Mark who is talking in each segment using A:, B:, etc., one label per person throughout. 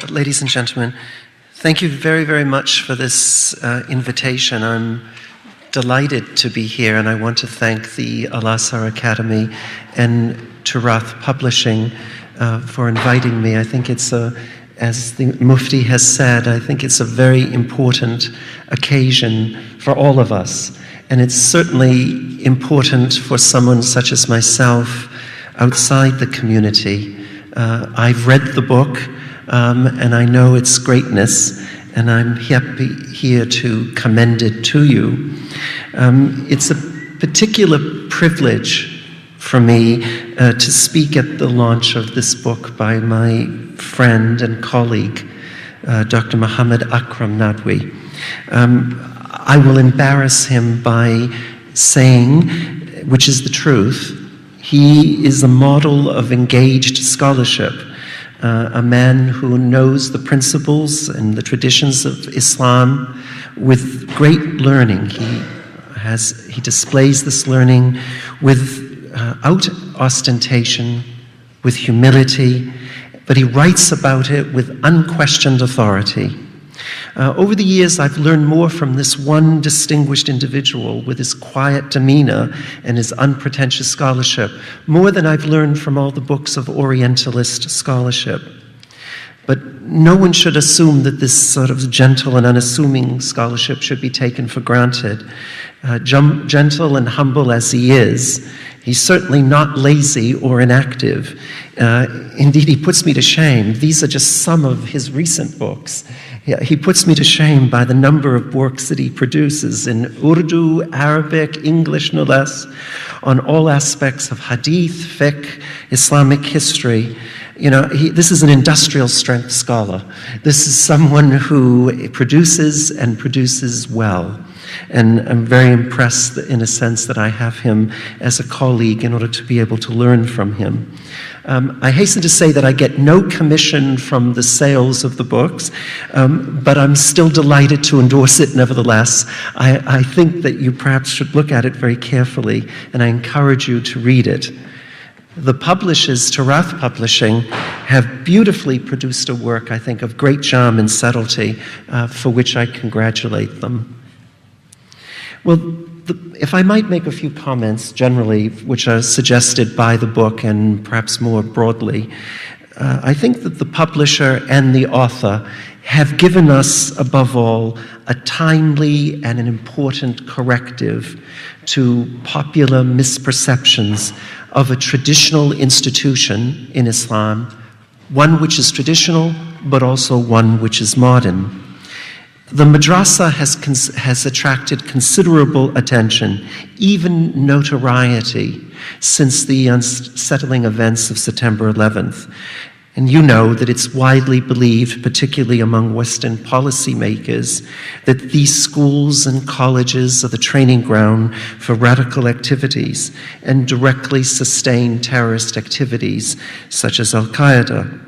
A: Ladies and gentlemen, thank you very, very much for this invitation. I'm delighted to be here, and I want to thank the Al-Azhar Academy and Turath Publishing for inviting me. I think it's as the Mufti has said, I think it's a very important occasion for all of us. And it's certainly important for someone such as myself outside the community. I've read the book, and I know its greatness, and I'm happy here to commend it to you. It's a particular privilege for me to speak at the launch of this book by my friend and colleague, Dr. Muhammad Akram Nadwi. I will embarrass him by saying, which is the truth, he is a model of engaged scholarship, a man who knows the principles and the traditions of Islam with great learning. He displays this learning without ostentation, with humility, but he writes about it with unquestioned authority. Over the years, I've learned more from this one distinguished individual with his quiet demeanor and his unpretentious scholarship, more than I've learned from all the books of Orientalist scholarship. But no one should assume that this sort of gentle and unassuming scholarship should be taken for granted. Gentle and humble as he is, he's certainly not lazy or inactive. Indeed, he puts me to shame. These are just some of his recent books. He puts me to shame by the number of works that he produces in Urdu, Arabic, English, no less, on all aspects of hadith, fiqh, Islamic history. You know, this is an industrial strength scholar. This is someone who produces and produces well. And I'm very impressed in a sense that I have him as a colleague in order to be able to learn from him. I hasten to say that I get no commission from the sales of the books, but I'm still delighted to endorse it nevertheless. I think that you perhaps should look at it very carefully, and I encourage you to read it. The publishers, Turath Publishing, have beautifully produced a work, I think, of great charm and subtlety, for which I congratulate them. Well, if I might make a few comments generally, which are suggested by the book and perhaps more broadly, I think that the publisher and the author have given us, above all, a timely and an important corrective to popular misperceptions of a traditional institution in Islam, one which is traditional, but also one which is modern. The Madrasah has attracted considerable attention, even notoriety, since the unsettling events of September 11th. And you know that it's widely believed, particularly among Western policymakers, that these schools and colleges are the training ground for radical activities and directly sustain terrorist activities such as Al-Qaeda.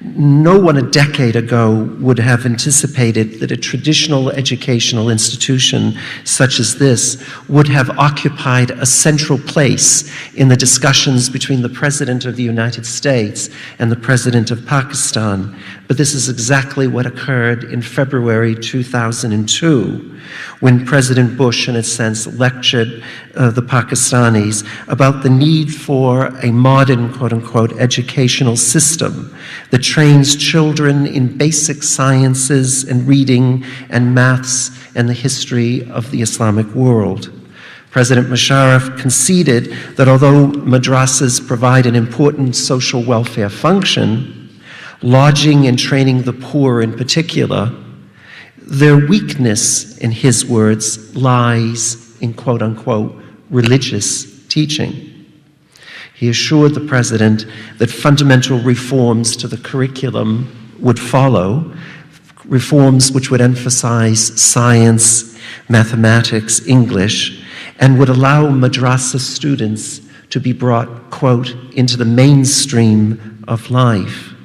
A: No one a decade ago would have anticipated that a traditional educational institution such as this would have occupied a central place in the discussions between the President of the United States and the President of Pakistan. But this is exactly what occurred in February 2002, when President Bush, in a sense, lectured the Pakistanis about the need for a modern, quote-unquote, educational system that trains children in basic sciences and reading and maths and the history of the Islamic world. President Musharraf conceded that although madrasas provide an important social welfare function, lodging and training the poor in particular, their weakness, in his words, lies in quote-unquote religious teaching. He assured the president that fundamental reforms to the curriculum would follow, reforms which would emphasize science, mathematics, English, and would allow madrasa students to be brought, quote, into the mainstream of life,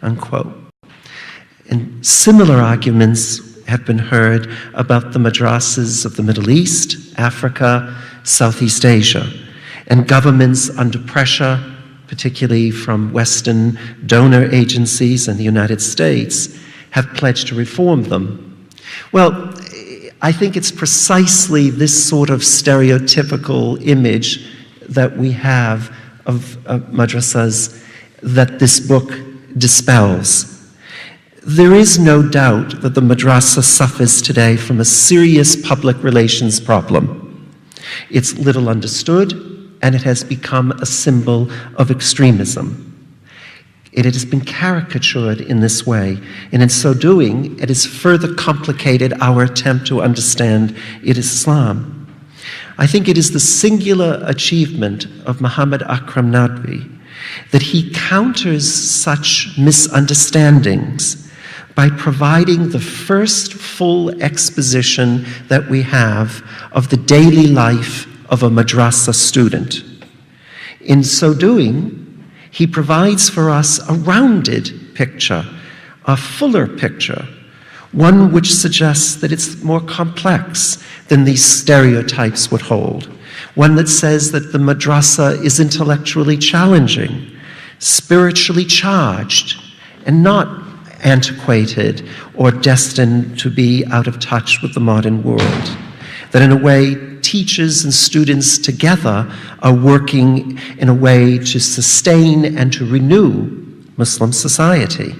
A: unquote. And similar arguments have been heard about the madrasas of the Middle East, Africa, Southeast Asia, and governments under pressure, particularly from Western donor agencies and the United States, have pledged to reform them. Well, I think it's precisely this sort of stereotypical image that we have of madrasas that this book dispels. There is no doubt that the madrasa suffers today from a serious public relations problem. It's little understood, and it has become a symbol of extremism. It has been caricatured in this way, and in so doing, it has further complicated our attempt to understand Islam. I think it is the singular achievement of Muhammad Akram Nadvi that he counters such misunderstandings by providing the first full exposition that we have of the daily life of a madrasa student. In so doing, he provides for us a rounded picture, a fuller picture, one which suggests that it's more complex than these stereotypes would hold, one that says that the madrasa is intellectually challenging, spiritually charged, and not antiquated or destined to be out of touch with the modern world. That in a way, teachers and students together are working in a way to sustain and to renew Muslim society.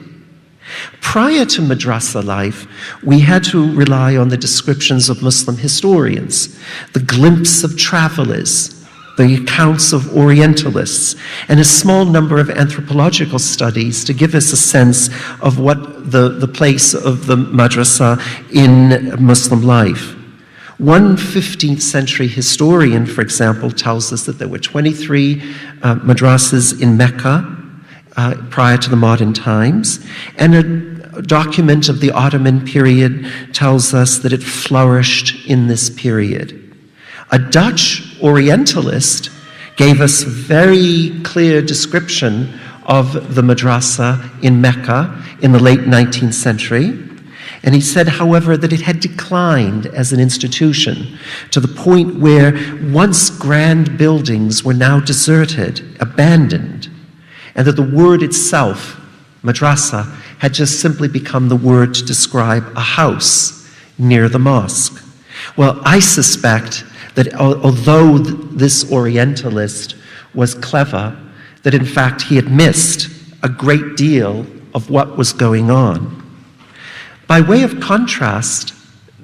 A: Prior to madrasa life, we had to rely on the descriptions of Muslim historians, the glimpse of travelers, the accounts of Orientalists, and a small number of anthropological studies to give us a sense of what the place of the madrasa in Muslim life. One 15th century historian, for example, tells us that there were 23 madrasas in Mecca prior to the modern times, and a document of the Ottoman period tells us that it flourished in this period. A Dutch Orientalist gave us a very clear description of the madrasa in Mecca in the late 19th century. And he said, however, that it had declined as an institution to the point where once grand buildings were now deserted, abandoned, and that the word itself, madrasa, had just simply become the word to describe a house near the mosque. Well, I suspect that although this Orientalist was clever, that in fact he had missed a great deal of what was going on. By way of contrast,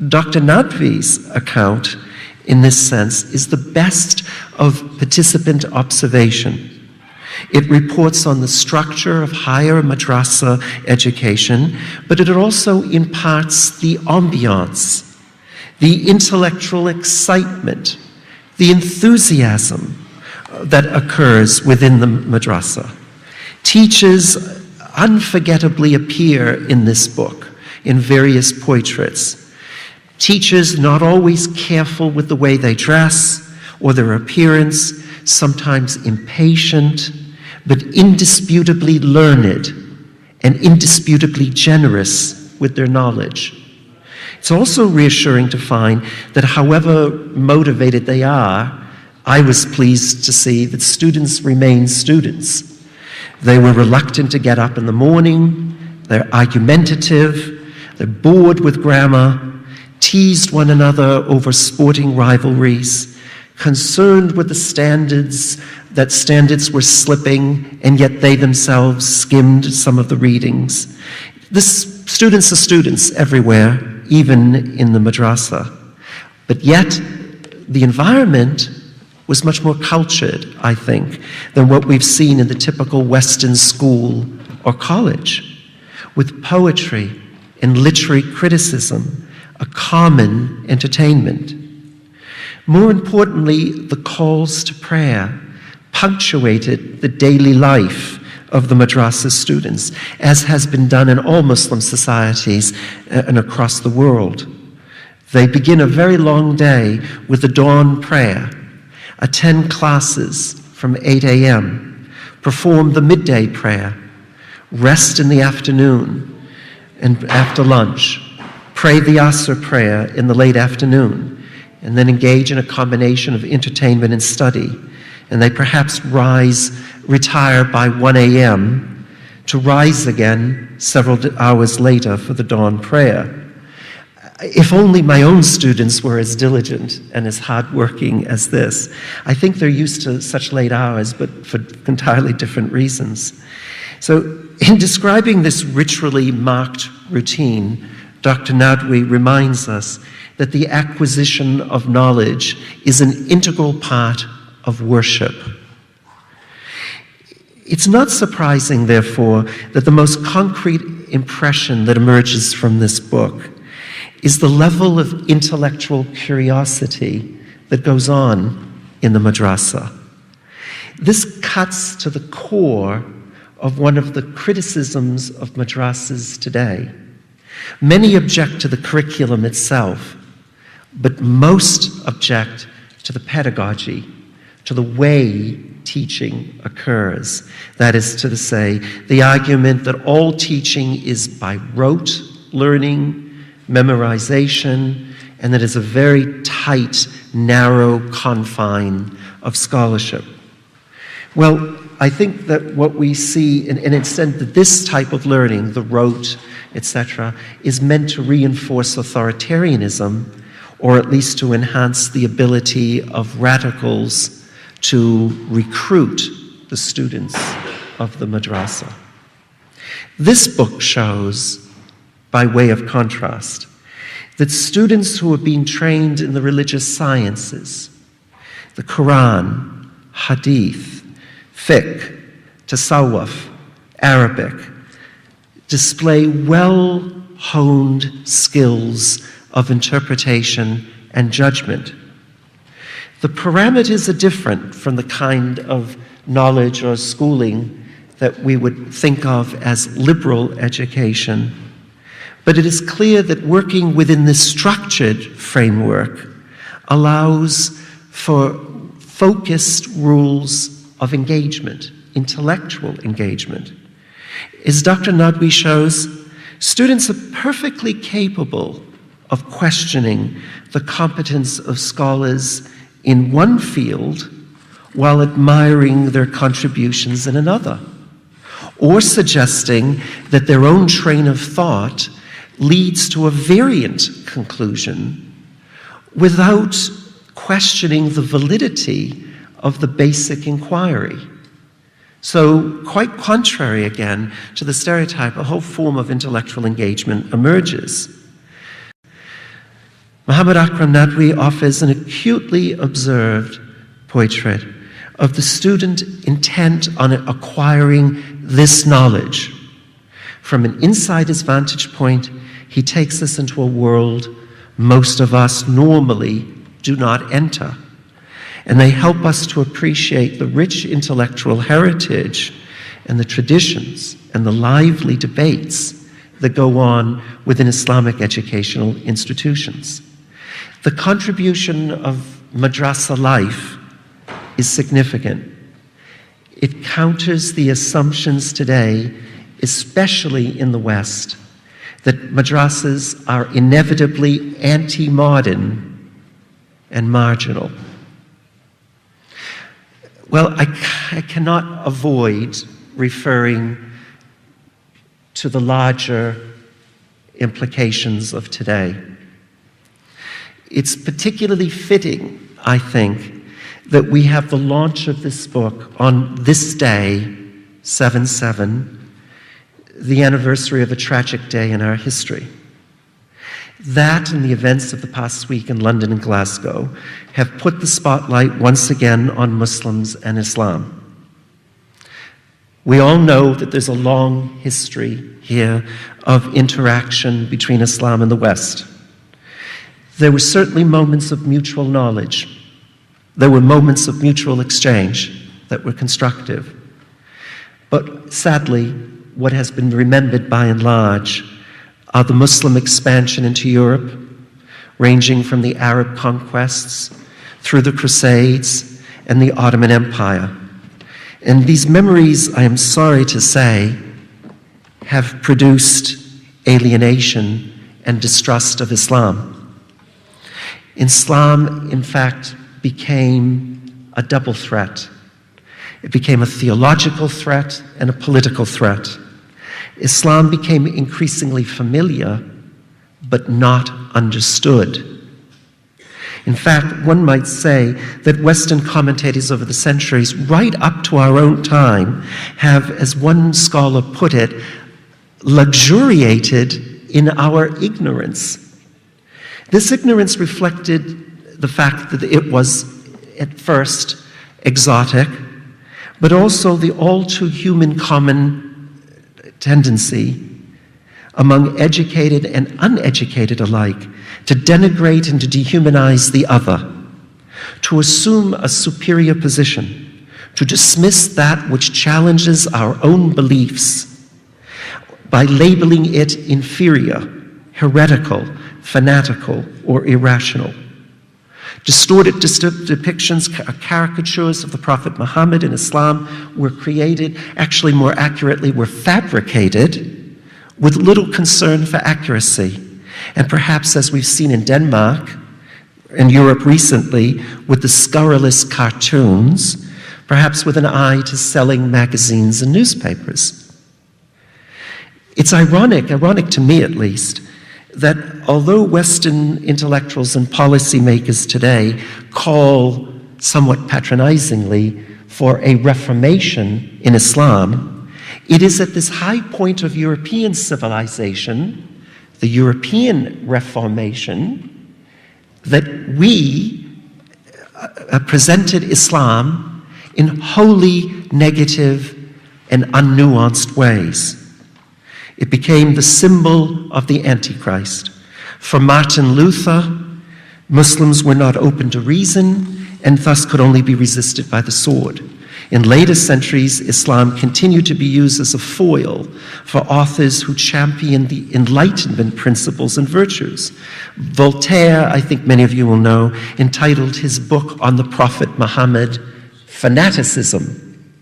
A: Dr. Nadvi's account, in this sense, is the best of participant observation. It reports on the structure of higher madrasa education, but it also imparts the ambiance, the intellectual excitement, the enthusiasm that occurs within the madrasa. Teachers unforgettably appear in this book in various portraits. Teachers not always careful with the way they dress or their appearance, sometimes impatient, but indisputably learned and indisputably generous with their knowledge. It's also reassuring to find that however motivated they are, I was pleased to see that students remain students. They were reluctant to get up in the morning, they're argumentative, they're bored with grammar, teased one another over sporting rivalries, concerned with the standards were slipping, and yet they themselves skimmed some of the readings. Students are students everywhere, even in the madrasa. But yet, the environment was much more cultured, I think, than what we've seen in the typical Western school or college, with poetry and literary criticism, a common entertainment. More importantly, the calls to prayer punctuated the daily life of the madrasa students, as has been done in all Muslim societies and across the world. They begin a very long day with the dawn prayer, attend classes from 8 a.m., perform the midday prayer, rest in the afternoon, and after lunch, pray the Asr prayer in the late afternoon, and then engage in a combination of entertainment and study, and they perhaps retire by 1 a.m. to rise again several hours later for the dawn prayer. If only my own students were as diligent and as hardworking as this. I think they're used to such late hours, but for entirely different reasons. So in describing this ritually marked routine, Dr. Nadwi reminds us that the acquisition of knowledge is an integral part of worship. It's not surprising, therefore, that the most concrete impression that emerges from this book is the level of intellectual curiosity that goes on in the madrasa. This cuts to the core of one of the criticisms of madrasas today. Many object to the curriculum itself, but most object to the pedagogy, to the way teaching occurs. That is to say, the argument that all teaching is by rote learning, memorization, and that is a very tight, narrow confine of scholarship. Well, I think that what we see, and instead that this type of learning, the rote, etc., is meant to reinforce authoritarianism, or at least to enhance the ability of radicals to recruit the students of the madrasa. This book shows, by way of contrast, that students who are being trained in the religious sciences, the Quran, Hadith, fiqh, tasawwuf, Arabic, display well-honed skills of interpretation and judgment. The parameters are different from the kind of knowledge or schooling that we would think of as liberal education. But it is clear that working within this structured framework allows for focused rules of engagement, intellectual engagement. As Dr. Nadwi shows, students are perfectly capable of questioning the competence of scholars in one field while admiring their contributions in another, or suggesting that their own train of thought leads to a variant conclusion without questioning the validity of the basic inquiry. So, quite contrary again to the stereotype, a whole form of intellectual engagement emerges. Muhammad Akram Nadwi offers an acutely observed portrait of the student intent on acquiring this knowledge. From an insider's vantage point, he takes us into a world most of us normally do not enter. And they help us to appreciate the rich intellectual heritage and the traditions and the lively debates that go on within Islamic educational institutions. The contribution of madrasa life is significant. It counters the assumptions today, especially in the West, that madrasas are inevitably anti-modern and marginal. Well, I cannot avoid referring to the larger implications of today. It's particularly fitting, I think, that we have the launch of this book on this day, 7/7, the anniversary of a tragic day in our history. That and the events of the past week in London and Glasgow have put the spotlight once again on Muslims and Islam. We all know that there's a long history here of interaction between Islam and the West. There were certainly moments of mutual knowledge. There were moments of mutual exchange that were constructive. But sadly, what has been remembered by and large are the Muslim expansion into Europe, ranging from the Arab conquests through the Crusades and the Ottoman Empire. And these memories, I am sorry to say, have produced alienation and distrust of Islam. Islam, in fact, became a double threat It became a theological threat and a political threat. Islam became increasingly familiar, but not understood. In fact, one might say that Western commentators over the centuries, right up to our own time, have, as one scholar put it, luxuriated in our ignorance. This ignorance reflected the fact that it was, at first, exotic, but also the all-too-human common tendency among educated and uneducated alike to denigrate and to dehumanize the other, to assume a superior position, to dismiss that which challenges our own beliefs by labeling it inferior, heretical, fanatical, or irrational. Distorted depictions, caricatures of the Prophet Muhammad in Islam were created, actually more accurately, were fabricated with little concern for accuracy. And perhaps, as we've seen in Denmark and Europe recently, with the scurrilous cartoons, perhaps with an eye to selling magazines and newspapers. It's ironic to me at least, that although Western intellectuals and policymakers today call somewhat patronizingly for a reformation in Islam, it is at this high point of European civilization, the European Reformation, that we presented Islam in wholly negative and unnuanced ways. It became the symbol of the Antichrist. For Martin Luther, Muslims were not open to reason and thus could only be resisted by the sword. In later centuries, Islam continued to be used as a foil for authors who championed the Enlightenment principles and virtues. Voltaire, I think many of you will know, entitled his book on the Prophet Muhammad, Fanaticism,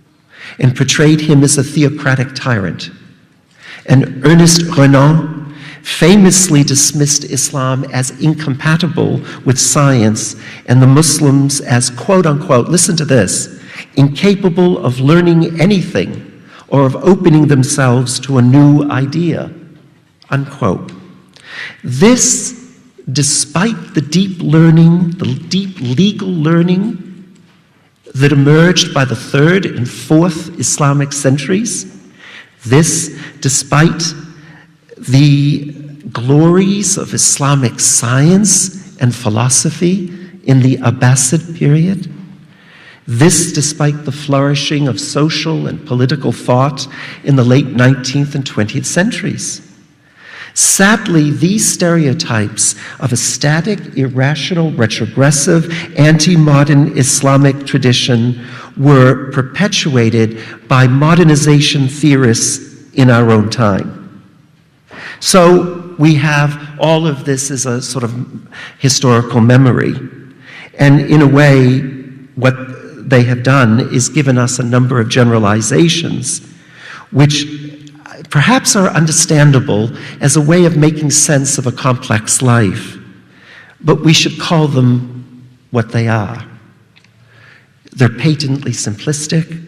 A: and portrayed him as a theocratic tyrant. And Ernest Renan famously dismissed Islam as incompatible with science and the Muslims as, quote unquote, listen to this, incapable of learning anything or of opening themselves to a new idea, unquote. This, despite the deep learning, the deep legal learning that emerged by the 3rd and 4th Islamic centuries, this, despite the glories of Islamic science and philosophy in the Abbasid period, this, despite the flourishing of social and political thought in the late 19th and 20th centuries. Sadly, these stereotypes of a static, irrational, retrogressive, anti-modern Islamic tradition were perpetuated by modernization theorists in our own time. So we have all of this as a sort of historical memory. And in a way, what they have done is given us a number of generalizations, which perhaps are understandable as a way of making sense of a complex life. But we should call them what they are. They're patently simplistic,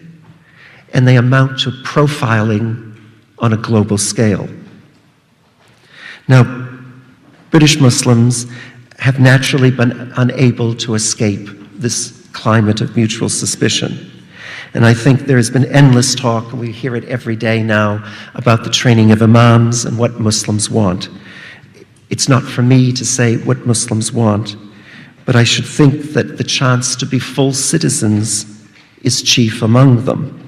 A: and they amount to profiling on a global scale. Now, British Muslims have naturally been unable to escape this climate of mutual suspicion. And I think there has been endless talk, and we hear it every day now, about the training of imams and what Muslims want. It's not for me to say what Muslims want, but I should think that the chance to be full citizens is chief among them.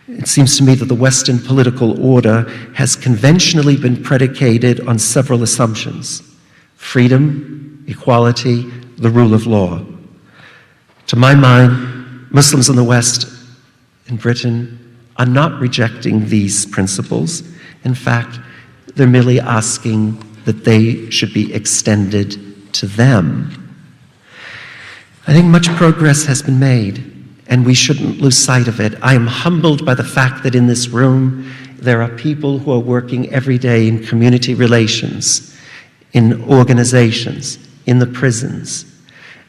A: It seems to me that the Western political order has conventionally been predicated on several assumptions: freedom, equality, the rule of law. To my mind, Muslims in the West, in Britain, are not rejecting these principles. In fact, they're merely asking that they should be extended to them. I think much progress has been made, and we shouldn't lose sight of it. I am humbled by the fact that in this room there are people who are working every day in community relations, in organizations, in the prisons.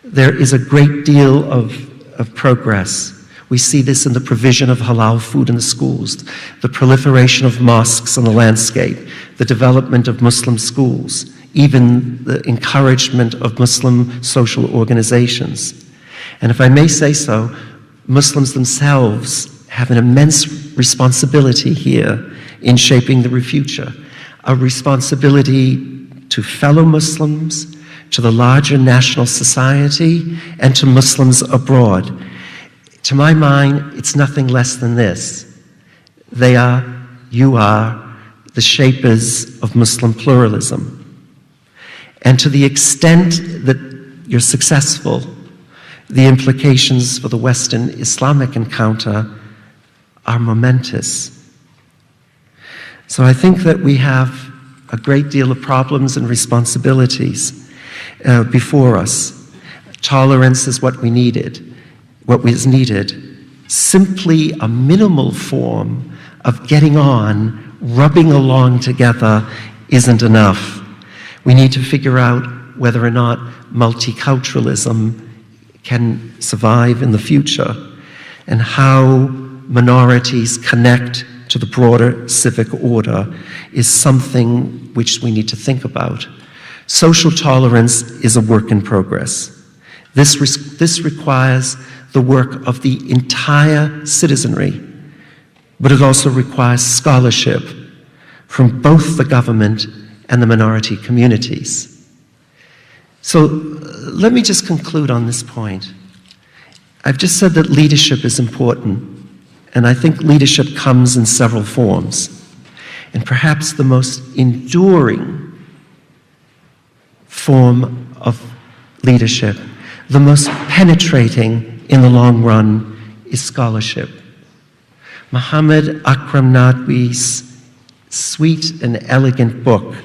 A: There is a great deal of progress. We see this in the provision of halal food in the schools, the proliferation of mosques on the landscape, the development of Muslim schools, even the encouragement of Muslim social organizations. And if I may say so, Muslims themselves have an immense responsibility here in shaping the future, a responsibility to fellow Muslims, to the larger national society, and to Muslims abroad. To my mind, it's nothing less than this. You are the shapers of Muslim pluralism. And to the extent that you're successful, the implications for the Western Islamic encounter are momentous. So I think that we have a great deal of problems and responsibilities before us. Tolerance is what we needed, what was needed. Simply a minimal form of getting on, rubbing along together isn't enough. We need to figure out whether or not multiculturalism can survive in the future and how minorities connect to the broader civic order is something which we need to think about. Social tolerance is a work in progress. This requires the work of the entire citizenry, but it also requires scholarship from both the government and the minority communities. So let me just conclude on this point. I've just said that leadership is important, and I think leadership comes in several forms. And perhaps the most enduring form of leadership, the most penetrating in the long run, is scholarship. Muhammad Akram Nadwi's sweet and elegant book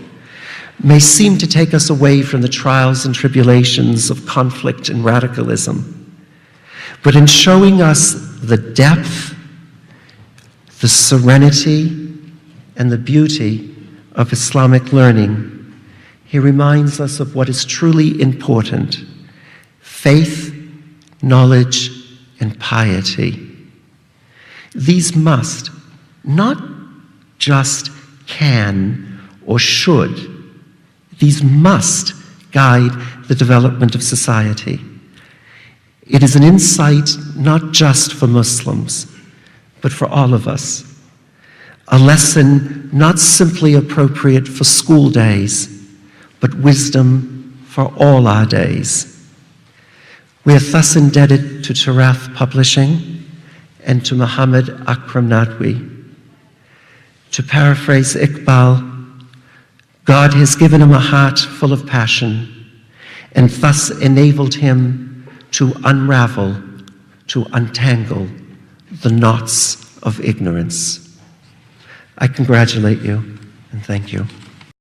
A: may seem to take us away from the trials and tribulations of conflict and radicalism, but in showing us the depth, the serenity, and the beauty of Islamic learning, he reminds us of what is truly important: faith, knowledge, and piety. These must, not just can or should, these must guide the development of society. It is an insight not just for Muslims, but for all of us. A lesson not simply appropriate for school days, but wisdom for all our days. We are thus indebted to Tarath Publishing and to Muhammad Akram Nadwi. To paraphrase Iqbal, God has given him a heart full of passion and thus enabled him to unravel, to untangle the knots of ignorance. I congratulate you and thank you.